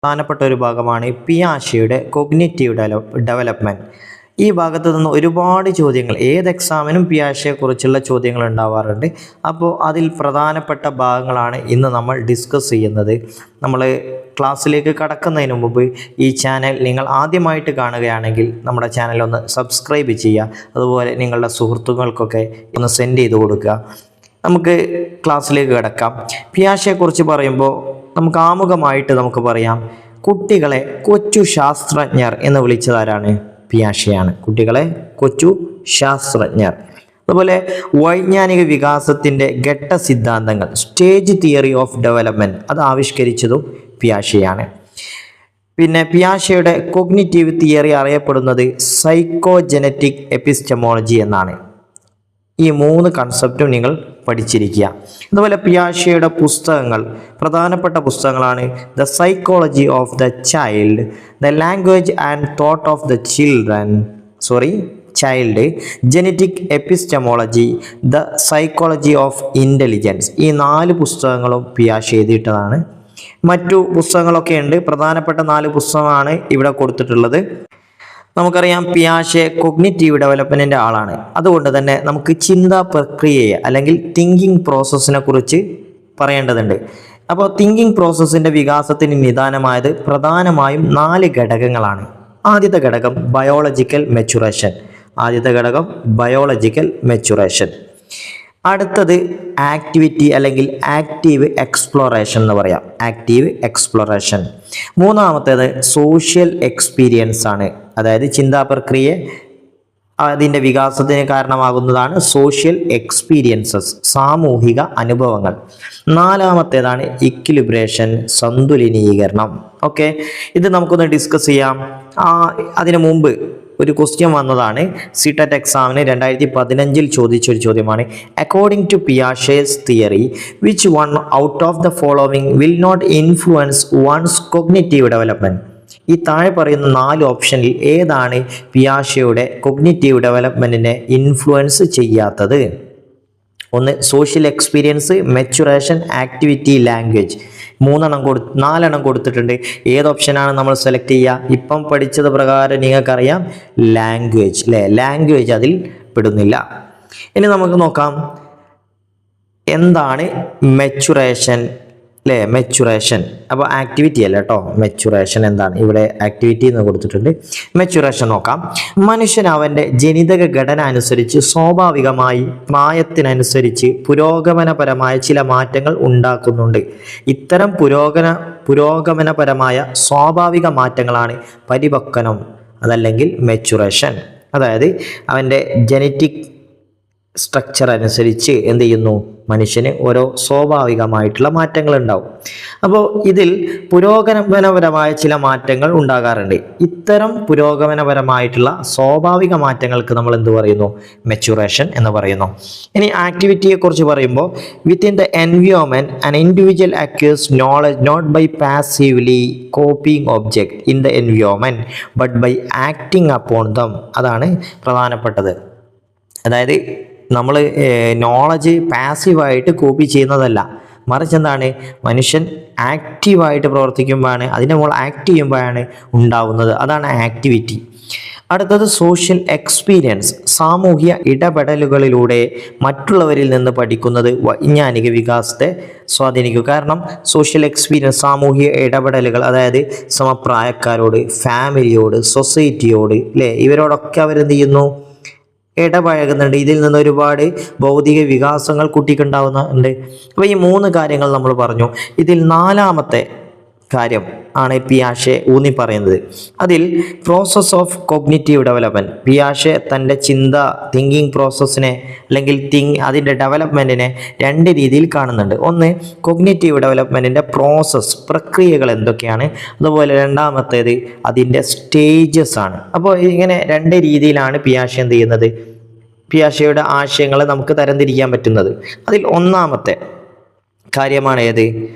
പ്രധാനപ്പെട്ട ഒരു ഭാഗമാണ് പിയാഷെയുടെ കോഗ്നിറ്റീവ് ഡെവലപ്മെൻറ്റ്. ഈ ഭാഗത്ത് നിന്ന് ഒരുപാട് ചോദ്യങ്ങൾ ഏത് എക്സാമിനും പിയാഷയെക്കുറിച്ചുള്ള ചോദ്യങ്ങൾ ഉണ്ടാവാറുണ്ട്. അപ്പോൾ അതിൽ പ്രധാനപ്പെട്ട ഭാഗങ്ങളാണ് ഇന്ന് നമ്മൾ ഡിസ്കസ് ചെയ്യുന്നത്. നമ്മൾ ക്ലാസ്സിലേക്ക് കടക്കുന്നതിന് മുമ്പ് ഈ ചാനൽ നിങ്ങൾ ആദ്യമായിട്ട് കാണുകയാണെങ്കിൽ നമ്മുടെ ചാനൽ ഒന്ന് സബ്സ്ക്രൈബ് ചെയ്യുക. അതുപോലെ നിങ്ങളുടെ സുഹൃത്തുക്കൾക്കൊക്കെ ഒന്ന് സെൻഡ് ചെയ്ത് കൊടുക്കുക. നമുക്ക് ക്ലാസ്സിലേക്ക് കിടക്കാം. പിയാഷയെക്കുറിച്ച് പറയുമ്പോൾ നമുക്ക് ആമുഖമായിട്ട് നമുക്ക് പറയാം, കുട്ടികളെ കൊച്ചു ശാസ്ത്രജ്ഞർ എന്ന് വിളിച്ചതാരാണ്? പിയാഷെയാണ്. കുട്ടികളെ കൊച്ചു ശാസ്ത്രജ്ഞർ. അതുപോലെ വൈജ്ഞാനിക വികാസത്തിൻ്റെ ഘട്ട സിദ്ധാന്തങ്ങൾ, സ്റ്റേജ് തിയറി ഓഫ് ഡെവലപ്മെൻറ്റ്, അത് ആവിഷ്കരിച്ചതും പിയാഷെയാണ്. പിന്നെ പിയാഷെയുടെ കോഗ്നിറ്റീവ് തിയറി അറിയപ്പെടുന്നത് സൈക്കോജെനറ്റിക് എപ്പിസ്റ്റമോളജി എന്നാണ്. ഈ 3 കൺസെപ്റ്റും നിങ്ങൾ പഠിച്ചിരിക്കുക. അതുപോലെ പിയാഷെയുടെ പുസ്തകങ്ങൾ, പ്രധാനപ്പെട്ട പുസ്തകങ്ങളാണ് the psychology of the child, the language and thought of the child, genetic epistemology, the psychology of intelligence. ഈ 4 പുസ്തകങ്ങളും പിയാഷെ എഴുതിയിട്ടതാണ്. മറ്റു പുസ്തകങ്ങളൊക്കെ ഉണ്ട്. പ്രധാനപ്പെട്ട 4 പുസ്തകമാണ് ഇവിടെ കൊടുത്തിട്ടുള്ളത്. നമുക്കറിയാം പിയാഷെ കോഗ്നിറ്റീവ് ഡെവലപ്മെൻറ്റിൻ്റെ ആളാണ്. അതുകൊണ്ട് തന്നെ നമുക്ക് ചിന്താ പ്രക്രിയയെ അല്ലെങ്കിൽ തിങ്കിങ് പ്രോസസ്സിനെ കുറിച്ച് പറയേണ്ടതുണ്ട്. അപ്പോൾ തിങ്കിങ് പ്രോസസ്സിൻ്റെ വികാസത്തിന് നിദാനമായത് പ്രധാനമായും 4 ഘടകങ്ങളാണ്. ആദ്യത്തെ ഘടകം ബയോളജിക്കൽ മെച്ചുറേഷൻ. അടുത്തത് ആക്ടിവിറ്റി അല്ലെങ്കിൽ ആക്റ്റീവ് എക്സ്പ്ലോറേഷൻ എന്ന് പറയാം. മൂന്നാമത്തേത് സോഷ്യൽ എക്സ്പീരിയൻസ് ആണ്. അതായത് ചിന്താ പ്രക്രിയ അതിൻ്റെ വികാസത്തിന് കാരണമാകുന്നതാണ് സോഷ്യൽ എക്സ്പീരിയൻസസ്, സാമൂഹിക അനുഭവങ്ങൾ. നാലാമത്തേതാണ് ഇക്വിലിബ്രേഷൻ, സന്തുലനീകരണം. ഓക്കെ, ഇത് നമുക്കൊന്ന് ഡിസ്കസ് ചെയ്യാം. അതിനു മുമ്പ് ഒരു ക്വസ്റ്റ്യൻ വന്നതാണ് സിടെറ്റ് എക്സാമിന് 2015 ചോദിച്ചൊരു ചോദ്യമാണ്. According to Piaget's theory, which one out of the following will not influence one's cognitive development? ഈ താഴെ പറയുന്ന 4 ഓപ്ഷനിൽ ഏതാണ് പിയാഷെയുടെ കോഗ്നിറ്റീവ് ഡെവലപ്മെൻറ്റിനെ ഇൻഫ്ലുവൻസ് ചെയ്യാത്തത്? ഒന്ന് social experience, maturation, activity, language. 4 കൊടുത്തിട്ടുണ്ട്. ഏത് ഓപ്ഷനാണ് നമ്മൾ സെലക്ട് ചെയ്യുക? ഇപ്പം പഠിച്ചത് പ്രകാരം നിങ്ങൾക്കറിയാം ലാംഗ്വേജ് അല്ലേ? ലാംഗ്വേജ് അതിൽ പെടുന്നില്ല. ഇനി നമുക്ക് നോക്കാം എന്താണ് മെച്ചുറേഷൻ അല്ലേ? മെച്ചുറേഷൻ അപ്പോൾ ആക്ടിവിറ്റി അല്ല കേട്ടോ. മെച്ചുറേഷൻ എന്താണ്? ഇവിടെ ആക്ടിവിറ്റി എന്ന് കൊടുത്തിട്ടുണ്ട്. മെച്ചുറേഷൻ നോക്കാം. മനുഷ്യൻ അവൻ്റെ ജനിതക ഘടന അനുസരിച്ച് സ്വാഭാവികമായി പ്രായത്തിനനുസരിച്ച് പുരോഗമനപരമായ ചില മാറ്റങ്ങൾ ഉണ്ടാക്കുന്നുണ്ട്. ഇത്തരം പുരോഗമനപരമായ സ്വാഭാവിക മാറ്റങ്ങളാണ് പരിപക്വനം, അതല്ലെങ്കിൽ മെച്ചുറേഷൻ. അതായത് അവൻ്റെ ജനറ്റിക് സ്ട്രക്ചർ അനുസരിച്ച് എന്ത് ചെയ്യുന്നു? മനുഷ്യന് ഓരോ സ്വാഭാവികമായിട്ടുള്ള മാറ്റങ്ങൾ ഉണ്ടാവും. അപ്പോൾ ഇതിൽ പുരോഗമനപരമായ ചില മാറ്റങ്ങൾ ഉണ്ടാകാറുണ്ട്. ഇത്തരം പുരോഗമനപരമായിട്ടുള്ള സ്വാഭാവിക മാറ്റങ്ങൾക്ക് നമ്മൾ എന്ത് പറയുന്നു? മെച്ചുറേഷൻ എന്ന് പറയുന്നു. ഇനി ആക്ടിവിറ്റിയെക്കുറിച്ച് പറയുമ്പോൾ, within the environment an individual acquires knowledge not by passively copying object in the environment but by acting upon them. അതാണ് പ്രധാനപ്പെട്ടത്. അതായത് നമ്മൾ നോളജ് പാസീവായിട്ട് കോപ്പി ചെയ്യുന്നതല്ല, മറിച്ച് എന്താണ്? മനുഷ്യൻ ആക്റ്റീവായിട്ട് പ്രവർത്തിക്കുമ്പോഴാണ്, അതിനെ നമ്മൾ ആക്ട് ചെയ്യുമ്പോഴാണ് ഉണ്ടാവുന്നത്. അതാണ് ആക്ടിവിറ്റി. അടുത്തത് സോഷ്യൽ എക്സ്പീരിയൻസ്, സാമൂഹ്യ ഇടപെടലുകളിലൂടെ മറ്റുള്ളവരിൽ നിന്ന് പഠിക്കുന്നത് വൈജ്ഞാനിക വികാസത്തെ സ്വാധീനിക്കും. കാരണം സോഷ്യൽ എക്സ്പീരിയൻസ്, സാമൂഹ്യ ഇടപെടലുകൾ, അതായത് സമപ്രായക്കാരോട്, ഫാമിലിയോട്, സൊസൈറ്റിയോട് അല്ലേ, ഇവരോടൊക്കെ അവരെന്ത് ചെയ്യുന്നു? ഇടപഴകുന്നുണ്ട്. ഇതിൽ നിന്ന് ഒരുപാട് ഭൗതിക വികാസങ്ങൾ കുട്ടിക്കുണ്ടാവുന്നുണ്ട്. അപ്പോൾ ഈ 3 കാര്യങ്ങൾ നമ്മൾ പറഞ്ഞു. ഇതിൽ 4ാമത്തെ കാര്യം ആണ് പിയാഷെ ഊന്നി പറയുന്നത്. അതിൽ പ്രോസസ് ഓഫ് കോഗ്നിറ്റീവ് ഡെവലപ്മെൻറ്റ്. പിയാഷെ തൻ്റെ തിങ്കിങ് പ്രോസസ്സിനെ അല്ലെങ്കിൽ അതിൻ്റെ ഡെവലപ്മെൻറ്റിനെ 2 രീതിയിൽ കാണുന്നുണ്ട്. ഒന്ന് കോഗ്നിറ്റീവ് ഡെവലപ്മെൻറ്റിൻ്റെ പ്രോസസ്സ്, പ്രക്രിയകൾ എന്തൊക്കെയാണ്. അതുപോലെ രണ്ടാമത്തേത് അതിൻ്റെ സ്റ്റേജസ് ആണ്. അപ്പോൾ ഇങ്ങനെ 2 രീതിയിലാണ് പിയാഷെ എന്ത് ചെയ്യുന്നത്? പിയാഷെയുടെ ആശയങ്ങളെ നമുക്ക് തരംതിരിക്കാൻ പറ്റുന്നത്. അതിൽ 1ാമത്തെ കാര്യമാണ് ഏത്?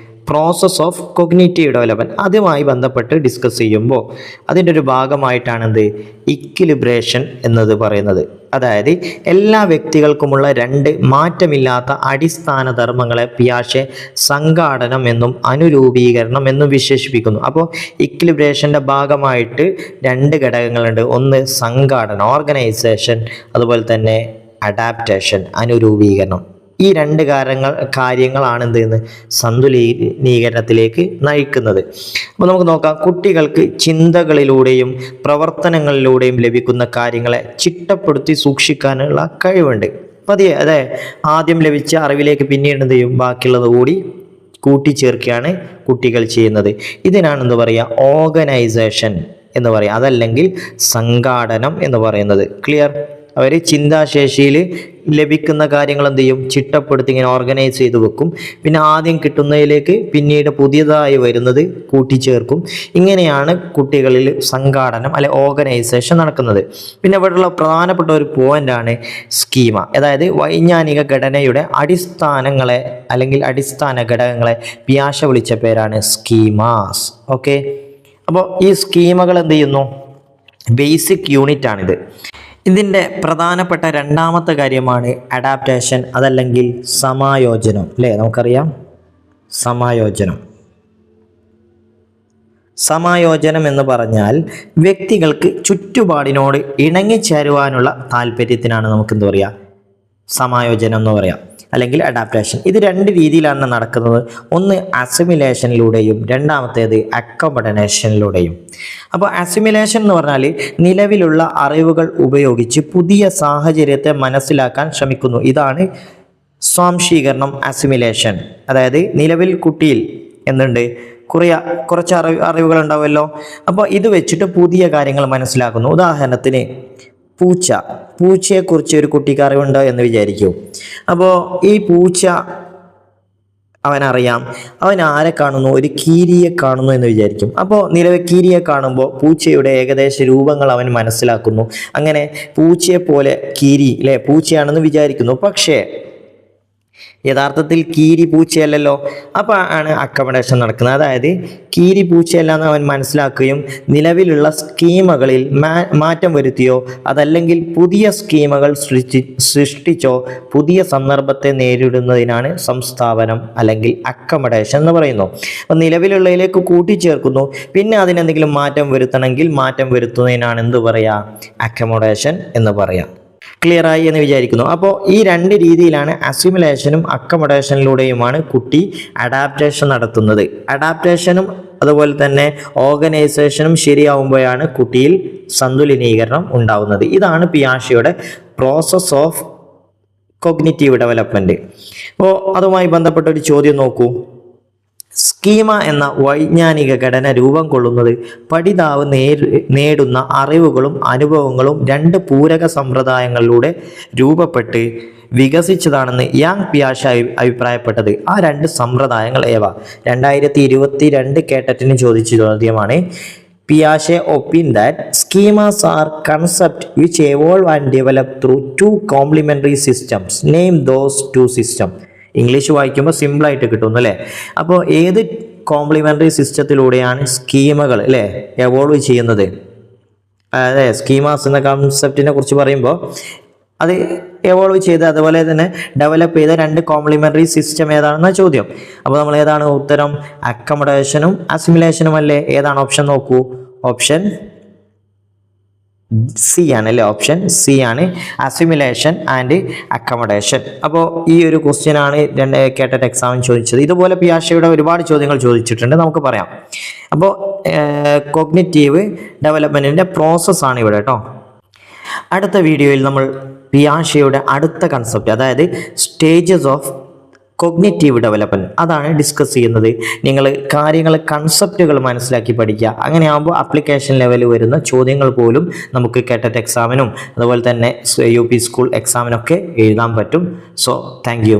പ്രോസസ് ഓഫ് കൊഗ്നിറ്റീവ് ഡെവലപ്മെൻറ്റ് അതുമായി ബന്ധപ്പെട്ട് ഡിസ്കസ് ചെയ്യുമ്പോൾ അതിൻ്റെ ഒരു ഭാഗമായിട്ടാണെന്ത് ഇക്വിലിബ്രേഷൻ എന്നത് പറയുന്നത്. അതായത് എല്ലാ വ്യക്തികൾക്കുമുള്ള രണ്ട് മാറ്റമില്ലാത്ത അടിസ്ഥാന ധർമ്മങ്ങളെ പിയാഷെ സംഘാടനം എന്നും അനുരൂപീകരണം എന്നും വിശേഷിപ്പിക്കുന്നു. അപ്പോൾ ഇക്വിലിബ്രേഷൻ്റെ ഭാഗമായിട്ട് രണ്ട് ഘടകങ്ങളുണ്ട്. ഒന്ന് സംഘാടനം ഓർഗനൈസേഷൻ, അതുപോലെ തന്നെ അഡാപ്റ്റേഷൻ അനുരൂപീകരണം. ഈ രണ്ട് കാര്യങ്ങളാണ് എന്തെന്ന് സന്തുലനീകരണത്തിലേക്ക് നയിക്കുന്നത്. അപ്പോൾ നമുക്ക് നോക്കാം, കുട്ടികൾക്ക് ചിന്തകളിലൂടെയും പ്രവർത്തനങ്ങളിലൂടെയും ലഭിക്കുന്ന കാര്യങ്ങളെ ചിട്ടപ്പെടുത്തി സൂക്ഷിക്കാനുള്ള കഴിവുണ്ട്. പതിയെ അതെ ആദ്യം ലഭിച്ച അറിവിലേക്ക് പിന്നീട് എന്ത് ചെയ്യും, ബാക്കിയുള്ളത് കൂടി കൂട്ടിച്ചേർക്കുകയാണ് കുട്ടികൾ ചെയ്യുന്നത്. ഇതിനാണ് എന്ത് പറയുക, ഓർഗനൈസേഷൻ എന്ന് പറയുക, അതല്ലെങ്കിൽ സംഘാടനം എന്ന് പറയുന്നത്. ക്ലിയർ? അവർ ചിന്താശേഷിയിൽ ലഭിക്കുന്ന കാര്യങ്ങൾ എന്ത് ചെയ്യും, ചിട്ടപ്പെടുത്തി ഇങ്ങനെ ഓർഗനൈസ് ചെയ്ത് വെക്കും. പിന്നെ ആദ്യം കിട്ടുന്നതിലേക്ക് പിന്നീട് പുതിയതായി വരുന്നത് കൂട്ടിച്ചേർക്കും. ഇങ്ങനെയാണ് കുട്ടികളിൽ സംഘാടനം അല്ലെ ഓർഗനൈസേഷൻ നടക്കുന്നത്. പിന്നെ ഇവിടെയുള്ള പ്രധാനപ്പെട്ട ഒരു പോയിന്റാണ് സ്കീമ. അതായത് വൈജ്ഞാനിക ഘടനയുടെ അടിസ്ഥാനങ്ങളെ അല്ലെങ്കിൽ അടിസ്ഥാന ഘടകങ്ങളെ പിയാഷ വിളിച്ച പേരാണ് സ്കീമാസ്. ഓക്കെ, അപ്പോൾ ഈ സ്കീമകൾ എന്ത് ചെയ്യുന്നു, ബേസിക് യൂണിറ്റ് ആണിത്. ഇതിൻ്റെ പ്രധാനപ്പെട്ട രണ്ടാമത്തെ കാര്യമാണ് അഡാപ്റ്റേഷൻ, അതല്ലെങ്കിൽ സമായോജനം. അല്ലേ, നമുക്കറിയാം സമായോജനം എന്ന് പറഞ്ഞാൽ വ്യക്തികൾക്ക് ചുറ്റുപാടിനോട് ഇണങ്ങിച്ചേരുവാനുള്ള താല്പര്യത്തിനാണ് നമുക്ക് എന്ത് പറയുക, സമായോജനം എന്ന് പറയാം, അല്ലെങ്കിൽ അഡാപ്റ്റേഷൻ. ഇത് രണ്ട് രീതിയിലാണ് നടക്കുന്നത്. ഒന്ന് അസിമിലേഷനിലൂടെയും രണ്ടാമത്തേത് അക്കോമഡേഷനിലൂടെയും. അപ്പോൾ അസിമിലേഷൻ എന്ന് പറഞ്ഞാൽ നിലവിലുള്ള അറിവുകൾ ഉപയോഗിച്ച് പുതിയ സാഹചര്യത്തെ മനസ്സിലാക്കാൻ ശ്രമിക്കുന്നു. ഇതാണ് സ്വാംശീകരണം, അസിമിലേഷൻ. അതായത് നിലവിൽ കുട്ടിയിൽ എന്തുണ്ട്, കുറച്ച് അറിവുകൾ ഉണ്ടാവുമല്ലോ. അപ്പോൾ ഇത് വെച്ചിട്ട് പുതിയ കാര്യങ്ങൾ മനസ്സിലാക്കുന്നു. ഉദാഹരണത്തിന് പൂച്ചയെക്കുറിച്ച് ഒരു കുട്ടിക്ക് അറിവുണ്ടോ എന്ന് വിചാരിക്കൂ. അപ്പോൾ ഈ പൂച്ച അവനറിയാം, അവൻ ആരെ കാണുന്നു, ഒരു കീരിയെ കാണുന്നു എന്ന് വിചാരിക്കും. അപ്പോൾ നിലവിൽ കീരിയെ കാണുമ്പോൾ പൂച്ചയുടെ ഏകദേശ രൂപങ്ങൾ അവൻ മനസ്സിലാക്കുന്നു. അങ്ങനെ പൂച്ചയെപ്പോലെ കീരി അല്ലേ പൂച്ചയാണെന്ന് വിചാരിക്കുന്നു. പക്ഷേ യഥാർത്ഥത്തിൽ കീരി പൂച്ചയല്ലല്ലോ. അപ്പോൾ ആണ് അക്കോമഡേഷൻ നടക്കുന്നത്. അതായത് കീരി പൂച്ചയല്ല എന്ന് അവൻ മനസ്സിലാക്കുകയും നിലവിലുള്ള സ്കീമകളിൽ മാറ്റം വരുത്തിയോ അതല്ലെങ്കിൽ പുതിയ സ്കീമകൾ സൃഷ്ടിച്ചോ പുതിയ സന്ദർഭത്തെ നേരിടുന്നതിനാണ് സംസ്ഥാപനം അല്ലെങ്കിൽ അക്കോമഡേഷൻ എന്ന് പറയുന്നു. അപ്പോൾ നിലവിലുള്ളതിലേക്ക് കൂട്ടിച്ചേർക്കുന്നു, പിന്നെ അതിനെന്തെങ്കിലും മാറ്റം വരുത്തണമെങ്കിൽ മാറ്റം വരുത്തുന്നതിനാണ് എന്ത് പറയുക, അക്കോമഡേഷൻ എന്ന് പറയാം. ക്ലിയർ ആയി എന്ന് വിചാരിക്കുന്നു. അപ്പോൾ ഈ രണ്ട് രീതിയിലാണ് അസിമിലേഷനും അക്കോമഡേഷനിലൂടെയുമാണ് കുട്ടി അഡാപ്റ്റേഷൻ നടത്തുന്നത്. അഡാപ്റ്റേഷനും അതുപോലെ തന്നെ ഓർഗനൈസേഷനും ശരിയാവുമ്പോഴാണ് കുട്ടിയിൽ സന്തുലനീകരണം ഉണ്ടാവുന്നത്. ഇതാണ് പിയാഷയുടെ പ്രോസസ് ഓഫ് കോഗ്നിറ്റീവ് ഡെവലപ്മെൻറ്റ്. അപ്പോൾ അതുമായി ബന്ധപ്പെട്ട ഒരു ചോദ്യം നോക്കൂ. സ്കീമ എന്ന വൈജ്ഞാനിക ഘടന രൂപം കൊള്ളുന്നത് പഠിതാവ് നേടുന്ന അറിവുകളും അനുഭവങ്ങളും രണ്ട് പൂരക സമ്പ്രദായങ്ങളിലൂടെ രൂപപ്പെട്ട് വികസിച്ചതാണെന്ന് യാങ് പിയാഷ അഭിപ്രായപ്പെട്ടത്. ആ രണ്ട് സമ്പ്രദായങ്ങൾ ഏവ? 2022 കേട്ടറ്റിന് ചോദിച്ച ചോദ്യമാണ്. Piaget opined that schemas are concepts which evolve and develop through two complementary systems. Name those two systems. English വായിക്കുമ്പോൾ സിമ്പിളായിട്ട് കിട്ടുന്നു അല്ലേ. അപ്പോൾ ഏത് കോംപ്ലിമെൻ്ററി സിസ്റ്റത്തിലൂടെയാണ് സ്കീമകൾ അല്ലേ എവോൾവ് ചെയ്യുന്നത്? അതെ, സ്കീമാസ് എന്ന കൺസെപ്റ്റിനെ കുറിച്ച് പറയുമ്പോൾ അത് എവോൾവ് ചെയ്ത് അതുപോലെ തന്നെ ഡെവലപ്പ് ചെയ്ത രണ്ട് കോംപ്ലിമെൻ്ററി സിസ്റ്റം ഏതാണെന്ന ചോദ്യം. അപ്പോൾ നമ്മൾ ഏതാണ് ഉത്തരം? അക്കോമഡേഷനും അസിമിലേഷനും അല്ലേ. ഏതാണ് ഓപ്ഷൻ നോക്കൂ, ഓപ്ഷൻ സി ആണ് അല്ലേ. ഓപ്ഷൻ സി ആണ് അസിമിലേഷൻ ആൻഡ് അക്കോമഡേഷൻ. അപ്പോൾ ഈ ഒരു ക്വസ്റ്റ്യൻ ആണ് കേട്ടറ്റ് എക്സാമിന് ചോദിച്ചത്. ഇതുപോലെ പിയാഷയുടെ ഒരുപാട് ചോദ്യങ്ങൾ ചോദിച്ചിട്ടുണ്ട്, നമുക്ക് പറയാം. അപ്പോൾ കോഗ്നിറ്റീവ് ഡെവലപ്മെൻറ്റിൻ്റെ പ്രോസസ്സാണ് ഇവിടെ കേട്ടോ. അടുത്ത വീഡിയോയിൽ നമ്മൾ പിയാഷയുടെ അടുത്ത കൺസെപ്റ്റ്, അതായത് സ്റ്റേജസ് ഓഫ് കോഗ്നിറ്റീവ് ഡെവലപ്മെൻറ്റ്, അതാണ് ഡിസ്കസ് ചെയ്യുന്നത്. നിങ്ങൾ കൺസെപ്റ്റുകൾ മനസ്സിലാക്കി പഠിക്കുക. അങ്ങനെയാകുമ്പോൾ ആപ്ലിക്കേഷൻ ലെവലിൽ വരുന്ന ചോദ്യങ്ങൾ പോലും നമുക്ക് കേട്ടറ്റ് എക്സാമിനും അതുപോലെ തന്നെ UP സ്കൂൾ എക്സാമിനൊക്കെ എഴുതാൻ പറ്റും. So thank you.